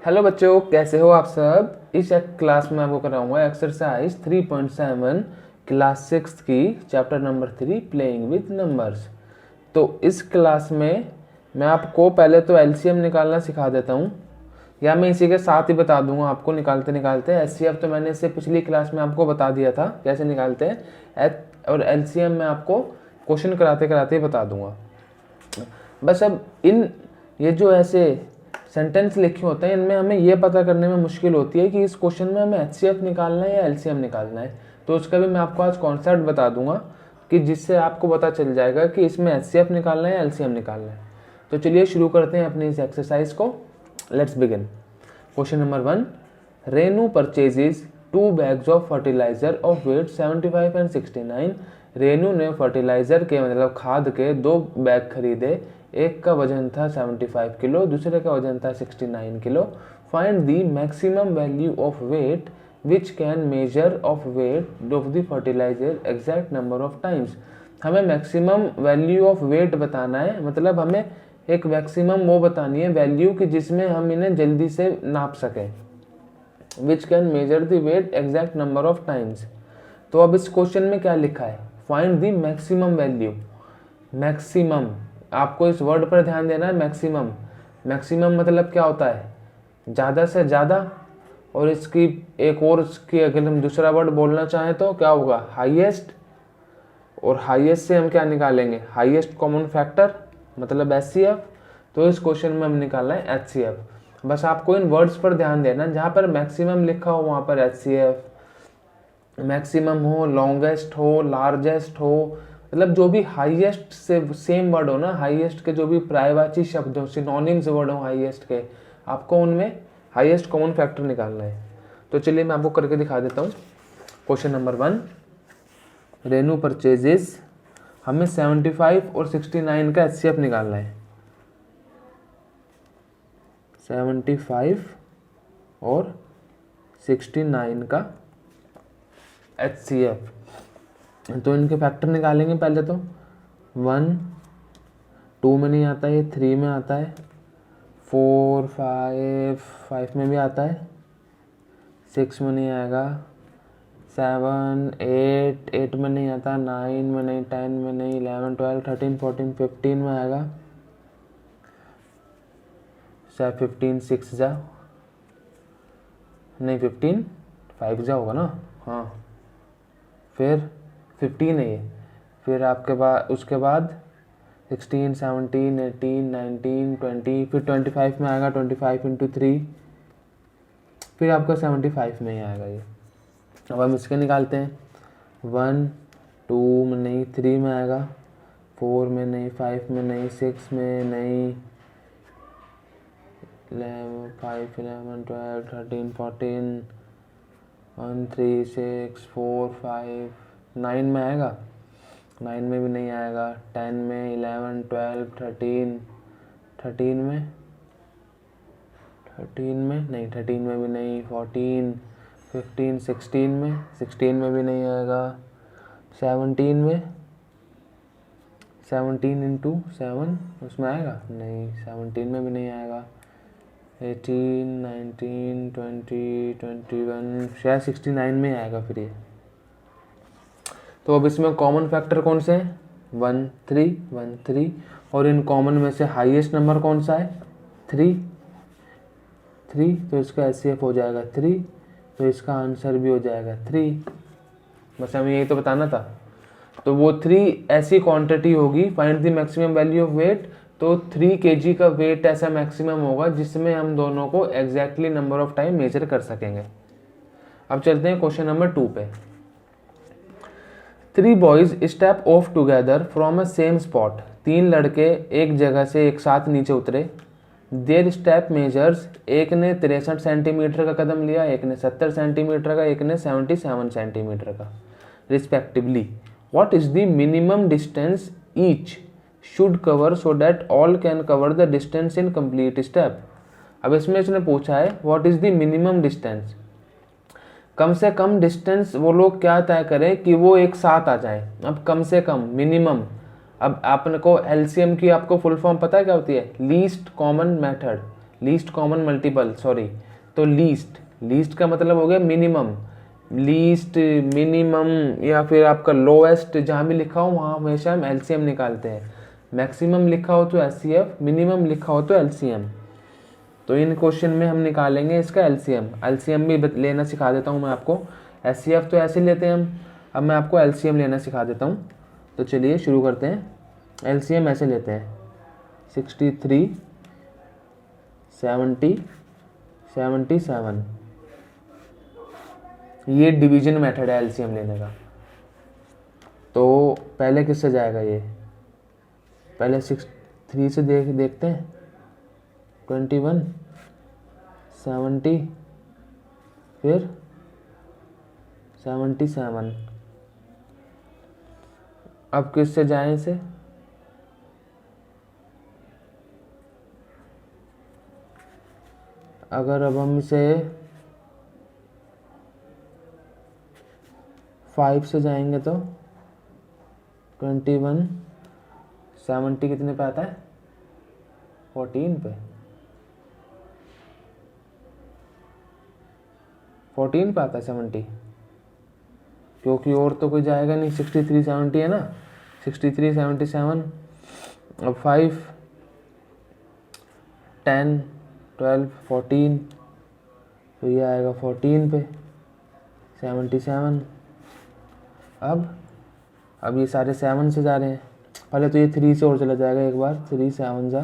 Hello बच्चों, कैसे हो आप सब। इस क्लास में आपको कराऊंगा एक्सरसाइज 3.7 क्लास 6 की chapter number 3 playing with numbers. तो इस क्लास में मैं आपको पहले तो एलसीएम निकालना सिखा देता हूँ, या मैं इसी के साथ ही बता दूंगा आपको निकालते निकालते। एचसीएफ तो मैंने इससे पिछली क्लास में आपको बता दिया था कैसे निकालते हैं, और एलसीएम मैं आपको क्वेश्चन कराते कराते ही बता दूंगा। बस अब ये जो ऐसे सेंटेंस लिखे होते हैं, इनमें हमें ये पता करने में मुश्किल होती है कि इस क्वेश्चन में हमें एचसीएफ निकालना है या एलसीएम निकालना है। तो उसका भी मैं आपको आज कॉन्सेप्ट बता दूंगा कि जिससे आपको पता चल जाएगा कि इसमें एचसीएफ निकालना है या एलसीएम निकालना है। तो चलिए शुरू करते हैं अपनी इस एक्सरसाइज को। Let's begin. Question number 1, Renu purchases 2 bags of fertiliser of weight 75 and 69। Renu ने फर्टिलाइजर के मतलब खाद के 2 बैग खरीदे। एक का वजन था 75 किलो, दूसरे का वजन था 69 kilo. Find the maximum value of weight which can measure of weight of the fertiliser exact number of times. हमें मैक्सिमम वैल्यू ऑफ वेट बताना है, मतलब हमें एक मैक्सिमम वो बतानी है वैल्यू कि जिसमें हम इन्हें जल्दी से नाप सकें। Which can measure the weight exact number of times. तो अब इस क्वेश्चन में क्या लिखा है, find the maximum value. Maximum, आपको इस वर्ड पर ध्यान देना है। मैक्सिमम, मैक्सिमम मतलब क्या होता है, ज़्यादा से ज़्यादा। और इसकी एक और इसकी अगर हम दूसरा वर्ड बोलना चाहें तो क्या होगा, हाईएस्ट। और हाईएस्ट से हम क्या निकालेंगे, हाईएस्ट कॉमन फैक्टर मतलब एचसीएफ। तो इस क्वेश्चन में हम निकालना है एचसीएफ। बस आपको इन वर्ड्स पर ध्यान देना, जहाँ पर मैक्सिमम लिखा हो वहाँ पर एचसीएफ, मैक्सिमम हो, लॉन्गेस्ट हो, लार्जेस्ट हो, मतलब जो भी हाईएस्ट से सेम वर्ड हो ना, हाईएस्ट के जो भी पर्यायवाची शब्द हो, सिनोनिम्स वर्ड हो हाईएस्ट के, आपको उनमें हाईएस्ट कॉमन फैक्टर निकालना है। तो चलिए मैं आपको करके दिखा देता हूँ। क्वेश्चन नंबर 1, रेनू परचेजेस, हमें 75 और 69 का एचसीएफ निकालना है। 75 और 69 का एचसीएफ। तो इनके फैक्टर निकालेंगे पहले तो। 1 2 में नहीं आता है, 3 में आता है, 4 5 में भी आता है, 6 में नहीं आएगा, 7 8 में नहीं आता, 9 में नहीं, 10 में नहीं, 11 12 13 14 15 में आएगा। 15 6 जा नहीं, 15 5 जा होगा ना, हाँ। फिर 15 है ये। फिर आपके बाद उसके बाद 16 17 18 19 20, फिर 25 में आएगा, 25 इंटू 3, फिर आपका 75 में ही आएगा ये। अब हम इसके निकालते हैं। 1 2 में नहीं, 3 में आएगा, 4 में नहीं, 5 में नहीं, 6 में नहीं, 5 11 12 13 14 1 3 6 4 5 9 में आएगा, 9 में भी नहीं आएगा, 10 में, 11 12 13 में नहीं, 13 में भी नहीं, 14 15 16 में भी नहीं आएगा, 17 में, 17 इंटू 7 उसमें आएगा नहीं, 17 में भी नहीं आएगा, 18 19 20 21 शायद 69 में आएगा फिर ये। तो अब इसमें कॉमन फैक्टर कौन से हैं, 1 3, और इन कॉमन में से हाईएस्ट नंबर कौन सा है, 3, तो इसका एचसीएफ हो जाएगा 3, तो इसका आंसर भी हो जाएगा 3। बस हमें यही तो बताना था। तो वो 3 ऐसी क्वांटिटी होगी, find the maximum value of weight. तो 3 kg का वेट ऐसा मैक्सिमम होगा जिसमें हम दोनों को exactly number of time measure कर सकेंगे। अब चलते हैं क्वेश्चन नंबर 2 पे। 3 boys step of together from a same spot. 3 लड़के एक जगह से एक साथ नीचे उतरे। देयर स्टेप मेजर्स, एक ने 63 सेंटीमीटर का कदम लिया, एक ने 70 सेंटीमीटर का, एक ने 77 सेंटीमीटर का respectively. What is the minimum distance each should cover so that all can cover the distance in complete step. अब इसमें इसने पूछा है what is the minimum distance, कम से कम डिस्टेंस वो लोग क्या तय करें कि वो एक साथ आ जाएं। अब कम से कम, मिनिमम, अब आपने को एलसीएम की आपको फुल फॉर्म पता है क्या होती है, least common method. Least common multiple, sorry, तो लीस्ट का मतलब हो गया मिनिमम, लीस्ट, मिनिमम या फिर आपका लोएस्ट, जहाँ भी लिखा हो वहाँ हमेशा हम एलसीएम निकालते हैं। मैक्सिमम लिखा हो तो एचसीएफ, मिनिमम लिखा हो तो एलसीएम। तो इन क्वेश्चन में हम निकालेंगे इसका एलसीएम। एलसीएम भी लेना सिखा देता हूँ मैं आपको। एचसीएफ तो ऐसे लेते हैं हम, अब मैं आपको एलसीएम लेना सिखा देता हूँ। तो चलिए शुरू करते हैं। एलसीएम ऐसे लेते हैं 63, 70, 77। ये डिवीजन मेथड है एलसीएम लेने का। तो पहले किससे जाएगा ये, पहले 63 से देखते हैं, 21, 70, फिर 77। अब किससे जाएं इसे, अगर अब हम इसे 5 से जाएंगे तो 21, 70 कितने पे आता है, 14 पे, 14 पे आता है 70, क्योंकि और तो कोई जाएगा नहीं। 63, 70 है ना, 63, 77। अब 5, 10, 12, 14, तो ये आएगा 14 पे, 77। अब ये सारे 7 से जा रहे हैं, पहले तो ये 3 से और चला जाएगा एक बार, 3, 7 जा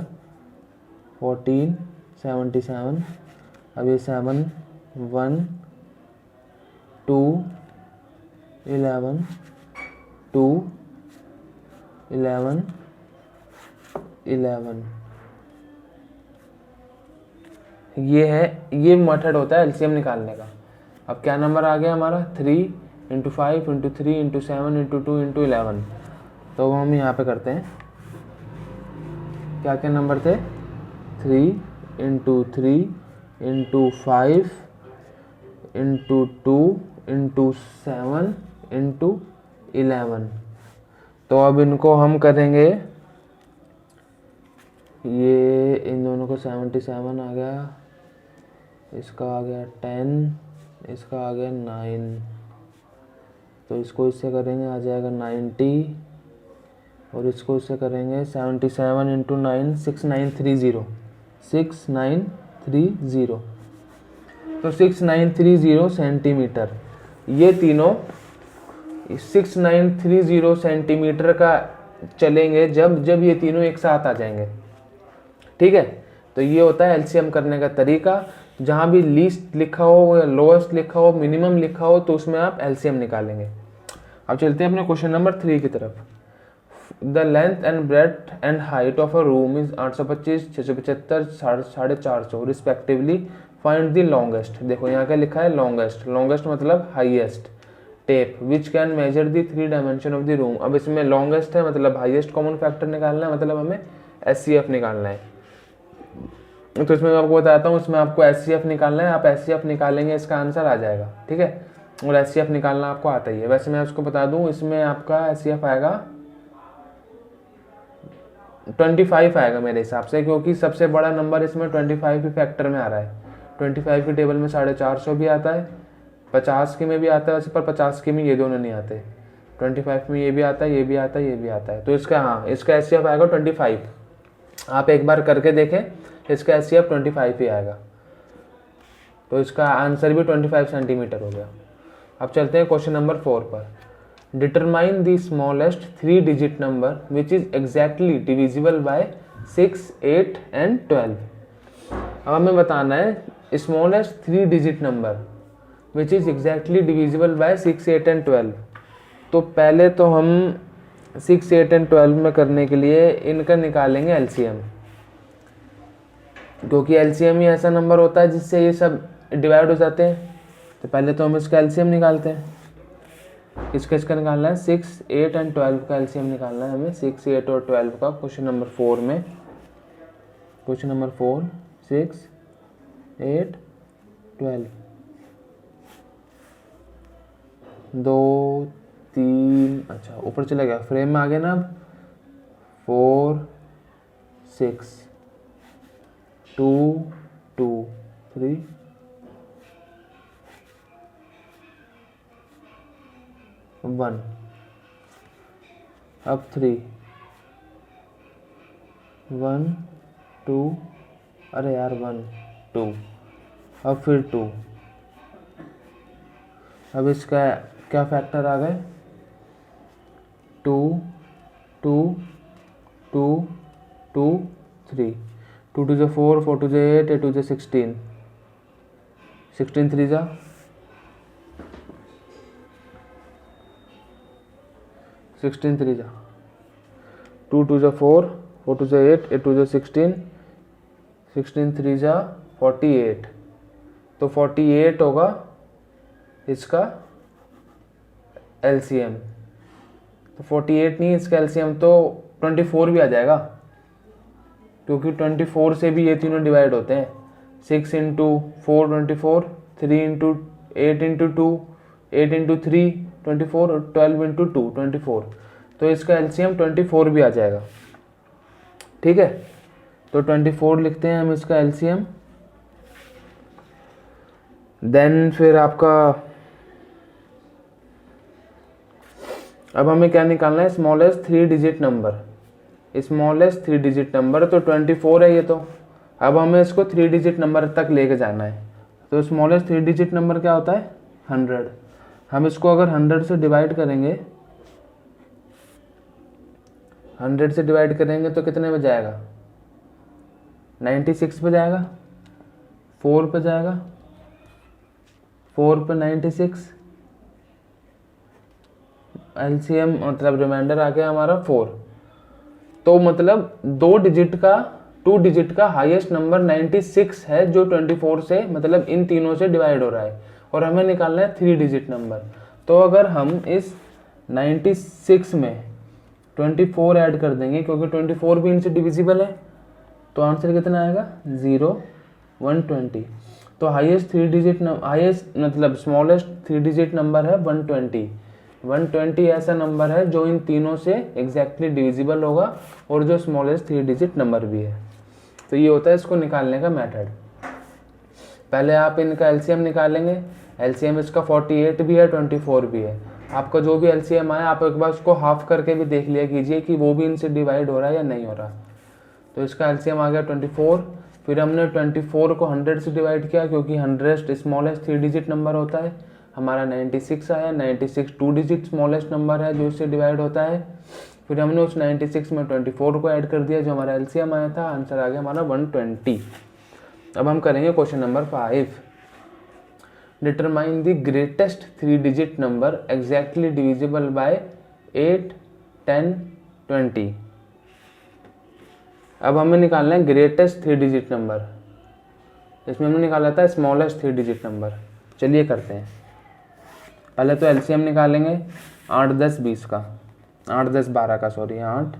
14, 77। अब ये 7, 1, 2, 11, 2, 11, 11। ये मेथड होता है एलसीएम निकालने का। अब क्या नंबर आ गया हमारा, 3 × 5 × 3 × 7 × 2 × 11। तो हम यहाँ पे करते हैं, क्या क्या नंबर थे, 3 × 3 × 5 × 2 × 7 × 11। तो अब इनको हम करेंगे, ये इन दोनों को 77 आ गया, इसका आ गया 10, इसका आ गया 9, तो इसको इससे करेंगे आ जाएगा 90, और इसको इससे करेंगे 77 × 9, 6930, 6930। तो 6930 सेंटीमीटर, ये तीनों 6930 सेंटीमीटर का चलेंगे जब ये तीनों एक साथ आ जाएंगे। ठीक है, तो ये होता है एलसीएम करने का तरीका। जहाँ भी लीस्ट लिखा हो या लोएस्ट लिखा हो, मिनिमम लिखा हो, तो उसमें आप एलसीएम निकालेंगे। अब चलते हैं अपने क्वेश्चन नंबर 3 की तरफ। The length and breadth and height of a room is 825, 675, 450 respectively. Find the longest. देखो यहाँ क्या लिखा है, लॉन्गेस्ट। लॉन्गेस्ट मतलब highest tape which can measure the 3 dimension of the room. अब इसमें लॉन्गेस्ट है मतलब हाईएस्ट कॉमन फैक्टर निकालना है, मतलब हमें एचसीएफ निकालना है। तो इसमें मैं आपको बताता हूँ, इसमें आपको एचसीएफ निकालना है। आप एचसीएफ निकालेंगे, इसका आंसर आ जाएगा। ठीक है, और एचसीएफ निकालना आपको आता ही है। वैसे मैं उसको बता दूँ, इसमें आपका एचसीएफ आएगा 25 आएगा मेरे हिसाब से, क्योंकि सबसे बड़ा नंबर इसमें 25 ही फैक्टर में आ रहा है। 25 की टेबल में 450 भी आता है, 50 के में भी आता है वैसे, पर 50 के में ये दोनों नहीं आते। 25 में ये भी आता है, ये भी आता है, ये भी आता है। तो इसका, हाँ, इसका एचसीएफ आएगा 25। आप एक बार करके देखें, इसका एचसीएफ 25 ही आएगा। तो इसका आंसर भी 25 सेंटीमीटर हो गया। अब चलते हैं क्वेश्चन नंबर 4 पर। Determine the smallest 3 digit number which is exactly divisible by 6, 8 and 12। अब हमें बताना है smallest 3 digit number which is exactly divisible by 6, 8 and 12। तो पहले तो हम 6, 8 एंड 12 में करने के लिए इनका निकालेंगे एलसीएम, क्योंकि एलसीएम ही ऐसा नंबर होता है जिससे ये सब डिवाइड हो जाते हैं। तो पहले तो हम इसका एलसीएम निकालते हैं। इसका निकालना है 6, 8 एंड 12 का एलसीएम निकालना है हमें। 6, 8 और 12 का क्वेश्चन नंबर 4 में। क्वेश्चन नंबर 4, 6, 8, 12, 2, 3, अच्छा ऊपर चला गया, फ्रेम में आ गया ना। अब 4, 6, 2, 2 3 1, अब 3 1 2, अरे यार 1 2, अब फिर 2। अब इसका क्या फैक्टर आ गए, 2 2 2 2 3, 2 2 4, 4 2 8, 8 2 16, 16 3 जा 16 3 जा 2 2 4, 4 2 8, 8 2 16, 16 3 जा 48, तो 48 होगा इसका एलसीएम। तो 48 नहीं, इसका एलसीएम तो 24 भी आ जाएगा, क्योंकि 24 से भी ये तीनों डिवाइड होते हैं। 6 इंटू 4 24, 3 इंटू 8 इंटू 2, 8 इंटू 3 24 और 12 इंटू 2 24, तो इसका एलसीएम 24 भी आ जाएगा। ठीक है, तो 24 लिखते हैं हम इसका एलसीएम। देन फिर आपका अब हमें क्या निकालना है, smallest 3 digit number. Smallest 3 digit number तो 24 है ये, तो अब हमें इसको 3 डिजिट नंबर तक लेके जाना है। तो स्मॉलेस्ट 3 डिजिट नंबर क्या होता है, 100। हम इसको अगर 100 से डिवाइड करेंगे, 100 से डिवाइड करेंगे तो कितने पे जाएगा, 96 पे जाएगा, 4 पे जाएगा, 4 पे 96, एलसीएम मतलब रिमाइंडर आ गया हमारा 4। तो मतलब 2 डिजिट का हाईएस्ट नंबर 96 है, जो 24 से मतलब इन तीनों से डिवाइड हो रहा है, और हमें निकालना है 3 डिजिट नंबर। तो अगर हम इस 96 में 24 ऐड कर देंगे, क्योंकि 24 भी इनसे डिविजिबल है, तो आंसर कितना आएगा 0 120। तो हाईएस्ट मतलब स्मॉलेस्ट 3 डिजिट नंबर है 120। 120 ऐसा नंबर है जो इन तीनों से एग्जैक्टली डिविजिबल होगा, और जो स्मॉलेस्ट 3 डिजिट नंबर भी है। तो ये होता है इसको निकालने का मेथड। पहले आप इनका एलसीएम निकालेंगे। एलसीएम इसका 48 भी है, 24 भी है। आपका जो भी एलसीएम आया, आप एक बार उसको हाफ करके भी देख लिया कीजिए कि वो भी इनसे डिवाइड हो रहा है या नहीं हो रहा। तो इसका एलसीएम आ गया 24। फिर हमने 24 को 100 से डिवाइड किया, क्योंकि 100 स्मॉलेस्ट 3 डिजिट नंबर होता है। हमारा 96 आया। 96 2 डिजिट स्मॉलेस्ट नंबर है जो इससे डिवाइड होता है। फिर हमने उस 96 में 24 को ऐड कर दिया, जो हमारा एलसीएम आया था। आंसर आ गया हमारा 120। अब हम करेंगे question number 5। Determine the greatest 3 digit number exactly divisible by 8 10 20। अब हमें निकालना है ग्रेटेस्ट 3 डिजिट नंबर। इसमें हमने निकाला था स्मॉलेस्ट 3 डिजिट नंबर। चलिए करते हैं। पहले तो एलसीएम निकालेंगे 8 10 20 का, 8 10 12 का, सॉरी 8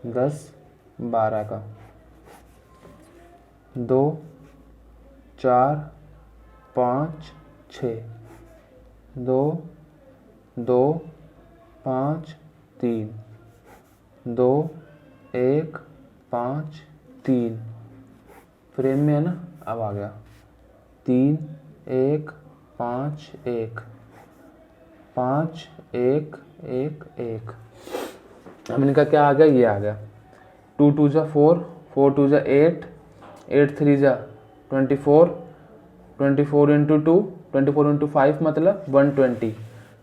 10 12 का। 2 4 5 6, 2 2 5 3, 2 1 5 3, फ्रेम में है ना, अब आ गया 3 1 5 1 5 1 1 1। हमने कहा क्या आ गया, ये आ गया 2 2 जा 4, 4 2 जा 8, 8 3 जा 24, 24 इंटू 2, 24 इंटू 5 मतलब 120।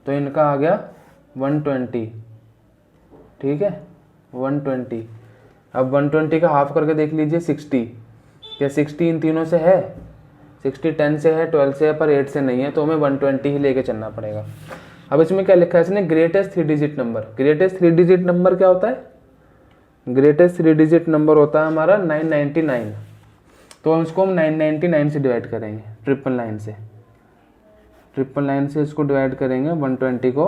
तो इनका आ गया 120। ठीक है, 120। अब 120 का हाफ करके देख लीजिए 60। क्या 60 इन तीनों से है? 60 10 से है, 12 से है, पर 8 से नहीं है, तो हमें 120 ही लेके चलना पड़ेगा। अब इसमें क्या लिखा है इसने, greatest 3 digit number. Greatest 3 digit number क्या होता है? ग्रेटेस्ट 3 डिजिट नंबर होता है हमारा 999। तो हम इसको 999 से डिवाइड करेंगे, 999 से इसको डिवाइड करेंगे 120 को।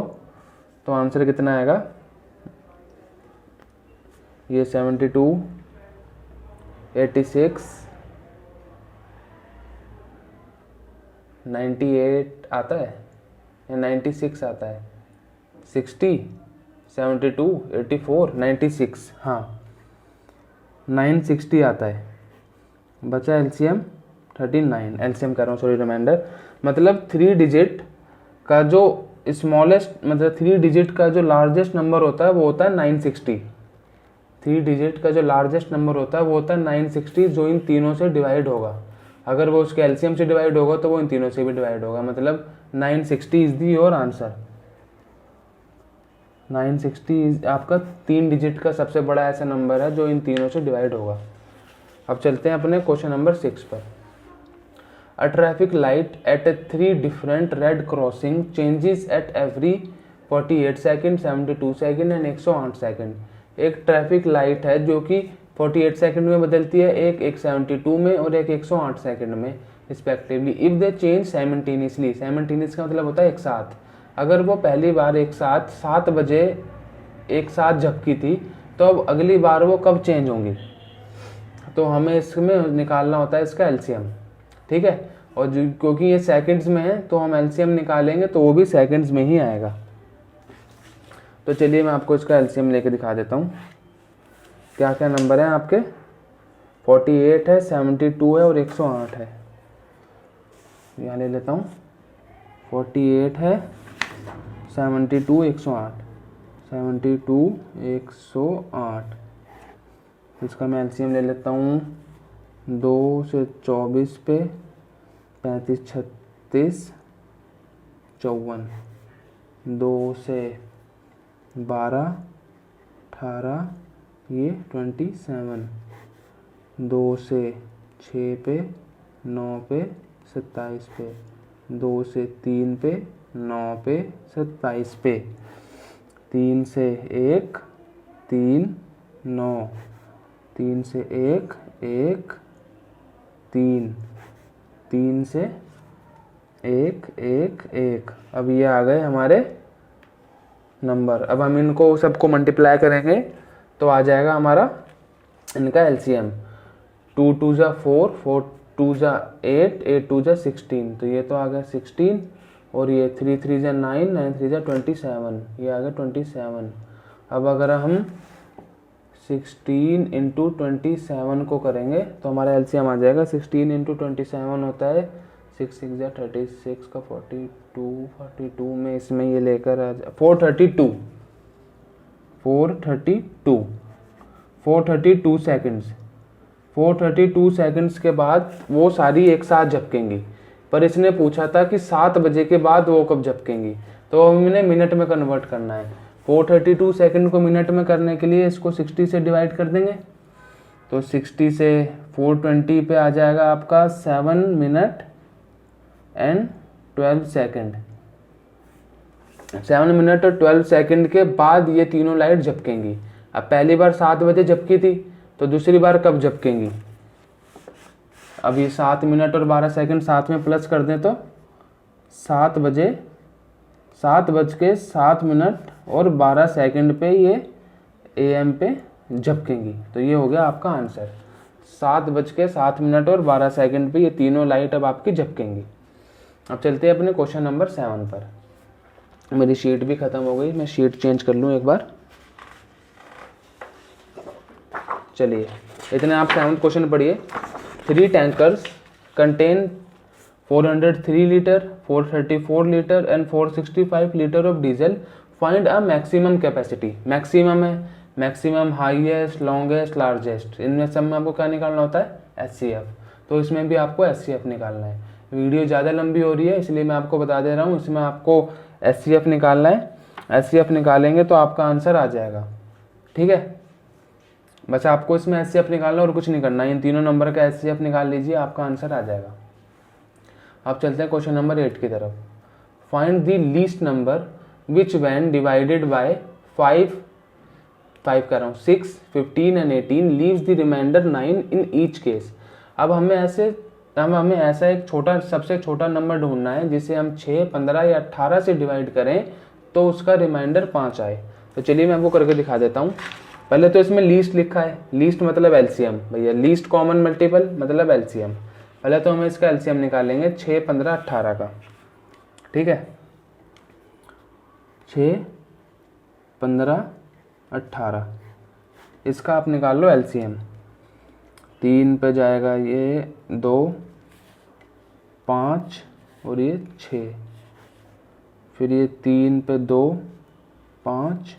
तो आंसर कितना आएगा, ये 72 86 98 आता है या 96 आता है, 60 72 84 96, हाँ 960 आता है। बचा एलसीएम 39, एलसीएम कर रहा हूँ, सॉरी रिमाइंडर, मतलब 3 डिजिट का जो स्मॉलेस्ट, मतलब 3 डिजिट का जो लार्जेस्ट नंबर होता है वो होता है 960। 3 डिजिट का जो लार्जेस्ट नंबर होता है वो होता है 960, जो इन तीनों से डिवाइड होगा। अगर वो उसके एलसीएम से डिवाइड होगा तो वो इन तीनों से भी डिवाइड होगा, मतलब 960 इज दी योर आंसर। 960 आपका 3 डिजिट का सबसे बड़ा ऐसा नंबर है जो इन तीनों से डिवाइड होगा। अब चलते हैं अपने क्वेश्चन नंबर 6 पर। A traffic light at A 3 different red crossing changes at every 48 second, 72 second and 108 second. एक ट्रैफिक लाइट है जो कि 48 सेकेंड में बदलती है, एक 172 में और एक 108 सेकेंड में respectively. If they change simultaneously, simultaneous का मतलब होता है एक साथ। अगर वो पहली बार एक साथ 7 बजे एक साथ झपकी थी, तो अब अगली बार वो कब चेंज होंगी, तो हमें इसमें निकालना होता है इसका एलसीएम, ठीक है। और जो क्योंकि ये सेकंड्स में है तो हम एलसीएम निकालेंगे तो वो भी सेकंड्स में ही आएगा। तो चलिए मैं आपको इसका एलसीएम लेके दिखा देता हूँ। क्या क्या नंबर हैं आपके, 48 है, 72 है और 108 है। यहाँ ले लेता हूँ, 48 है, 72, 108, 72, 108। इसका मैं एलसीएम ले लेता हूँ 2 से 24 पे, 35, 36, 54, 2 से 12, 18, ये 27, 2 से 6 पे, 9 पे, 27 पे, 2 से 3 पे, 9 पे, 27 पे, 3 से 1, 3, 9, 3 से 1, 1, 3, 3 से 1, 1, 1। अब ये आ गए हमारे नंबर। अब हम इनको सबको मल्टीप्लाई करेंगे तो आ जाएगा हमारा इनका एलसीएम। 2 2 जा 4, 4 2 जा 8, 8 2 जा 16, तो ये तो आ गया 16। और ये 3 3 जा 9, 9 3 जा 27, ये आ गया 27। अब अगर हम 16 इंटू 27 को करेंगे तो हमारा एलसीएम आ जाएगा। 16 इंटू 27 होता है 6 6 जा 36 का 42, 42 में इसमें ये लेकर आ जाए 432, 432, 432 सेकेंड्स। 432 सेकेंड्स के बाद वो सारी एक साथ झपकेंगी, पर इसने पूछा था कि 7 बजे के बाद वो कब झपकेंगी, तो हमने मिनट में कन्वर्ट करना है। 432 सेकंड को मिनट में करने के लिए इसको 60 से डिवाइड कर देंगे, तो 60 से 420 पे आ जाएगा आपका 7 मिनट एंड 12 सेकंड। 7 मिनट और 12 सेकंड के बाद ये तीनों लाइट झपकेंगी। अब पहली बार 7 बजे झपकी थी, तो दूसरी बार कब झपकेंगी। अब ये 7 मिनट और 12 सेकंड साथ में प्लस कर दें तो 7 बजे 7 बज के 7 मिनट और 12 सेकंड पे ये AM पे झपकेंगी। तो ये हो गया आपका आंसर, 7 बज के 7 मिनट और 12 सेकंड पे ये तीनों लाइट अब आपकी झपकेंगी। अब चलते हैं अपने क्वेश्चन नंबर 7 पर। मेरी शीट भी खत्म हो गई, मैं शीट चेंज कर लूँ एक बार। चलिए इतने आप 7th क्वेश्चन पढ़िए। 3 tankers contain 403 litre, 434 litre and 465 litre of diesel. Find a maximum capacity. Maximum है, मैक्सिमम, हाईएस्ट, लॉन्गेस्ट, लार्जेस्ट, इनमें सब में आपको क्या निकालना होता है, एचसीएफ। तो इसमें भी आपको एचसीएफ निकालना है। वीडियो ज़्यादा लंबी हो रही है इसलिए मैं आपको बता दे रहा हूँ, इसमें आपको एचसीएफ निकालना है। एचसीएफ निकालेंगे तो आपका आंसर आ जाएगा, ठीक है। बस आपको इसमें एचसीएफ निकालना और कुछ नहीं करना, इन तीनों नंबर का एचसीएफ निकाल लीजिए, आपका आंसर आ जाएगा। अब चलते हैं क्वेश्चन नंबर 8 की तरफ। Find the least number which when divided by 5 कर रहा हूँ 6, 15 and 18 leaves the remainder 9 in each case. अब हमें ऐसा एक छोटा, सबसे छोटा नंबर ढूंढना है जिसे हम 6, 15 या 18 से डिवाइड करें तो उसका रिमाइंडर 5 आए। तो चलिए मैं आपको करके दिखा देता हूँ। पहले तो इसमें लीस्ट लिखा है, लीस्ट मतलब एलसीएम भैया, लीस्ट कॉमन मल्टीपल मतलब एलसीएम। पहले तो हम इसका एलसीएम निकालेंगे 6, 15, 18 का, ठीक है। 6, 15, 18 इसका आप निकाल लो एलसीएम। 3 पे जाएगा ये 2, 5 और ये 6, फिर ये 3 पे 2, 5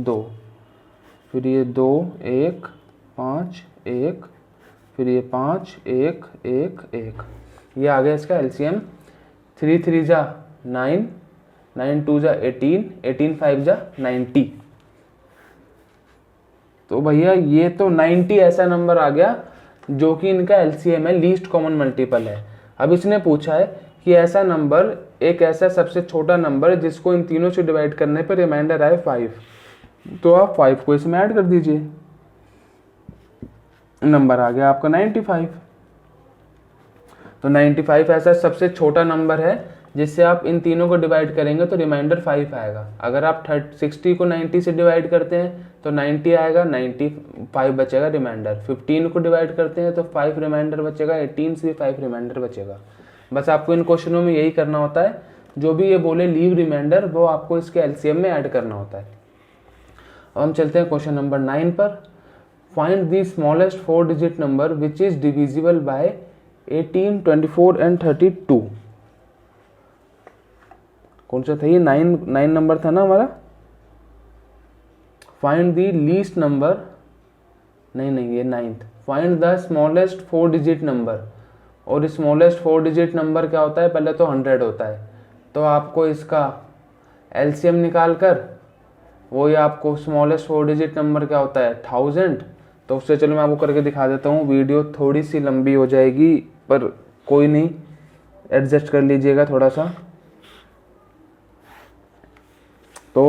2, फिर ये 2 1 5 1, फिर ये 5 1 1 1। ये आ गया इसका एलसीएम। 3 3 जा 9, 9 2 जा 18, 18 5 जा 90। तो भैया ये तो 90 ऐसा नंबर आ गया जो कि इनका एलसीएम है, लीस्ट कॉमन मल्टीपल है। अब इसने पूछा है कि ऐसा नंबर, एक ऐसा सबसे छोटा नंबर जिसको इन तीनों से डिवाइड करने पर रिमाइंडर आए 5, तो आप 5 को इसमें ऐड कर दीजिए, नंबर आ गया आपका 95। तो 95 ऐसा सबसे छोटा नंबर है जिससे आप इन तीनों को डिवाइड करेंगे तो रिमाइंडर 5 आएगा। अगर आप 60 को 90 से डिवाइड करते हैं तो 90 आएगा, 95 बचेगा रिमाइंडर। 15 को डिवाइड करते हैं तो 5 रिमाइंडर बचेगा, 18 से 5 रिमाइंडर बचेगा। बस आपको इन क्वेश्चनों में यही करना होता है, जो भी ये बोले लीव रिमाइंडर वो आपको इसके एलसीएम में ऐड करना होता है। अब हम चलते हैं क्वेश्चन नंबर 9 पर। Find the smallest 4 digit number which is divisible by 18, 24 and 32। कौन सा था ये? 9 नंबर था ना हमारा। फाइंड द लीस्ट नंबर, नहीं ये 9th। Find the smallest 4 digit number, और स्मॉलेस्ट 4 डिजिट नंबर क्या होता है? पहले तो 100 होता है, तो आपको इसका एलसीएम निकाल कर वो ही आपको स्मॉलेस्ट 4 डिजिट नंबर क्या होता है? 1000। तो उससे चलो मैं आपको करके दिखा देता हूँ। वीडियो थोड़ी सी लंबी हो जाएगी पर कोई नहीं, एडजस्ट कर लीजिएगा थोड़ा सा। तो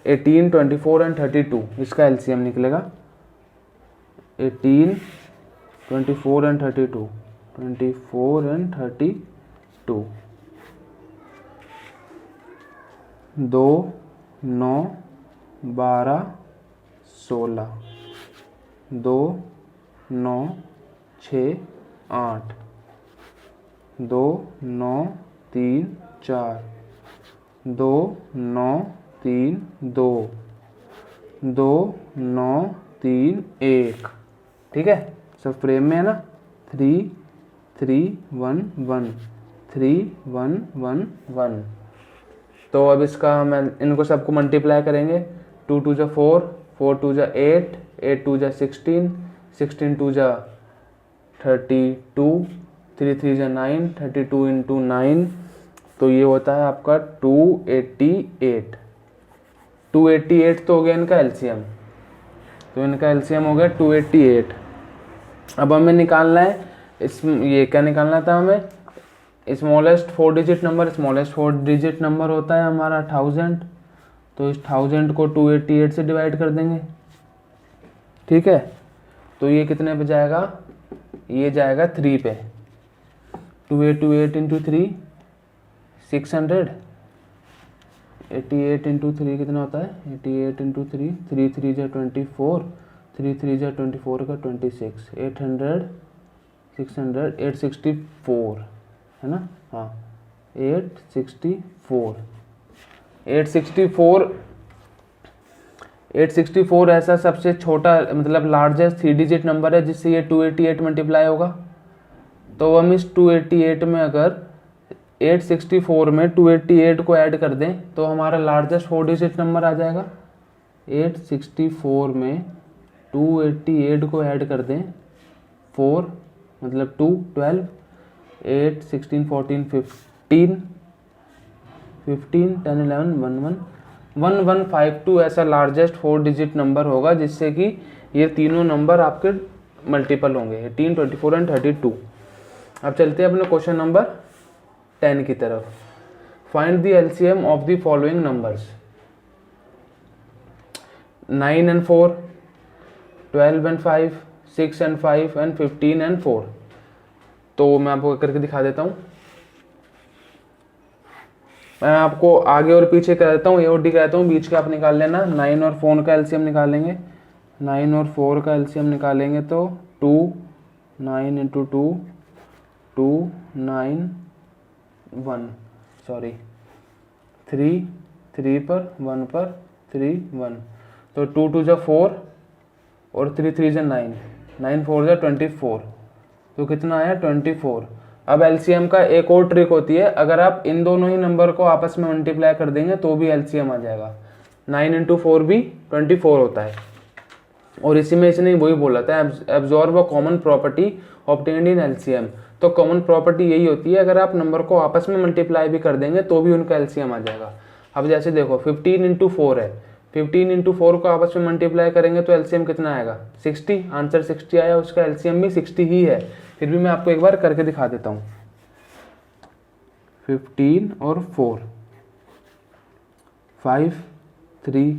18, 24 एंड 32 इसका एलसीएम निकलेगा। 18, 24 एंड 32, 24 एंड 32, 2 9 12 16, 2 9 6 8, 2 9 3 4, 2 9 3 2, 2 9 3 1। ठीक है, सब फ्रेम में है ना। 3 3 1 1, 3 1 1 1। तो अब इसका हम इनको सबको मल्टीप्लाई करेंगे। 2 2 जा 4, 4 2 जा 8, 8 2 जा 16, 16 2 जा 32, 3 3 जा 9, 32 इंटू 9, तो ये होता है आपका 288। 288 तो हो गया इनका एलसीएम। तो इनका एलसीएम हो गया 288। अब हमें निकालना है ये क्या निकालना था हमें? Smallest 4 digit number. Smallest 4 digit number होता है हमारा 1000, तो इस 1000 को 288 से डिवाइड कर देंगे। ठीक है, तो ये कितने पे जाएगा? ये जाएगा 3 पे। 2828 इंटू 3 600। 88 इंटू 3 कितना होता है? 88 इंटू 3, 3 3 जा 24, 3 3 जा 24 का 26, 800 600 864 है ना। हाँ 864 864 ऐसा सबसे छोटा मतलब लार्जेस्ट 3 डिजिट नंबर है जिससे ये 288 मल्टीप्लाई होगा। तो हम इस 288 में अगर 864 में 288 को ऐड कर दें तो हमारा लार्जेस्ट 4 डिजिट नंबर आ जाएगा। 864 में 288 को ऐड कर दें, 4 मतलब 2 12, 8 16 14 15 15 10 11 11 1152 ऐसा लार्जेस्ट 4 डिजिट नंबर होगा जिससे कि ये तीनों नंबर आपके मल्टीपल होंगे, 18 24 एंड 32। अब चलते हैं अपने क्वेश्चन नंबर 10 की तरफ। Find the LCM of the following numbers. 9 and 4, 12 and 5, 6 and 5 and 15 and 4। तो मैं आपको करके दिखा देता हूँ। मैं आपको आगे और पीछे कर देता हूँ, ए और डी कहता हूँ, बीच के आप निकाल लेना। 9 और 4 का एलसीएम निकालेंगे। 9 और 4 का एलसीएम निकालेंगे तो 2 9 इंटू 2 2 9 1 सॉरी 3 3 पर 1 पर 3 1। तो 2 2 जा 4 और 3 3 जा 9, 9 4 जा 24। तो कितना आया? 24। अब एलसीएम का एक और ट्रिक होती है, अगर आप इन दोनों ही नंबर को आपस में मल्टीप्लाई कर देंगे तो भी एलसीएम आ जाएगा। 9 × 4 भी 24 होता है। और इसी में इसने वही बोला था, absorb a common property obtained in LCM. तो कॉमन प्रॉपर्टी यही होती है, अगर आप नंबर को आपस में मल्टीप्लाई भी कर देंगे तो भी उनका एलसीएम आ जाएगा। अब जैसे देखो 15 × 4 है, 15 × 4 को आपस में मल्टीप्लाई करेंगे तो एलसीएम कितना आएगा, 60। आंसर 60 आया, उसका एलसीएम भी 60 ही है। फिर भी मैं आपको एक बार करके दिखा देता हूँ। 15 और 4, 5 3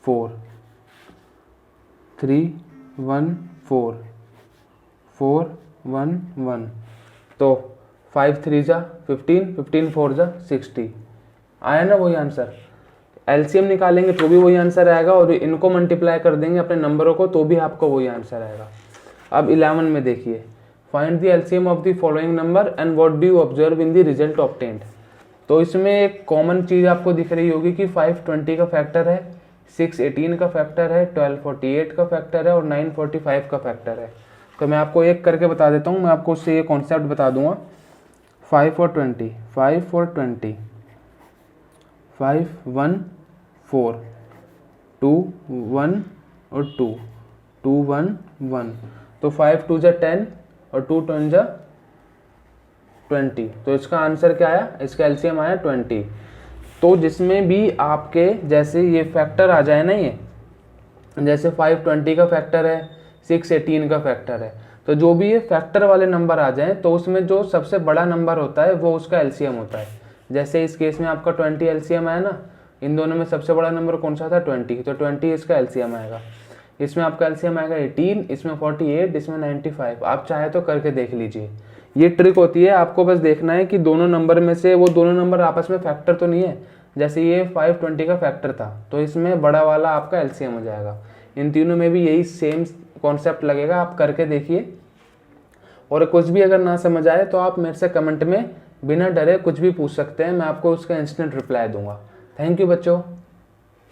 4, 3 1 4, 4 1 1, तो 5 3 जा 15, 15 4 जा 60, आया ना वही आंसर। एलसीएम निकालेंगे तो भी वही आंसर आएगा, और इनको मल्टीप्लाई कर देंगे अपने नंबरों को तो भी आपको वही आंसर आएगा। अब 11 में देखिए, find the LCM of the following number and what do you observe in the result obtained. तो इसमें एक कॉमन चीज आपको दिख रही होगी कि 5 20 का फैक्टर है, 6 18 का फैक्टर है, 12 48 का फैक्टर है और 9 45 का फैक्टर है। तो मैं आपको एक करके बता देता हूँ, मैं आपको उससे ये कॉन्सेप्ट बता दूंगा। 5 और 20, 5 और 20, 5 1 4, 2 1 और 2 2 1 1, तो 5 2 जा 10 और 2 2 जा 20, तो इसका आंसर क्या आया, इसका एलसीएम आया 20। तो जिसमें भी आपके जैसे ये फैक्टर आ जाए ना, ये जैसे 5 20 का फैक्टर है, 6 18 का फैक्टर है, तो जो भी ये फैक्टर वाले नंबर आ जाएं तो उसमें जो सबसे बड़ा नंबर होता है वो उसका एलसीएम होता है। जैसे इस केस में आपका 20 एलसीएम आया ना, इन दोनों में सबसे बड़ा नंबर कौन सा था, 20, तो 20 इसका एलसीएम आएगा। इसमें आपका एलसीएम आएगा 18, इसमें 48, इसमें 95। आप चाहे तो करके देख लीजिए। ये ट्रिक होती है, आपको बस देखना है कि दोनों नंबर में से वो दोनों नंबर आपस में फैक्टर तो नहीं है। जैसे ये 5 20 का फैक्टर था, तो इसमें बड़ा वाला आपका एलसीएम हो जाएगा। इन तीनों में भी यही सेम कॉन्सेप्ट लगेगा, आप करके देखिए। और कुछ भी अगर ना समझ आए तो आप मेरे से कमेंट में बिना डरे कुछ भी पूछ सकते हैं, मैं आपको उसका इंस्टेंट रिप्लाई दूंगा। थैंक यू बच्चों।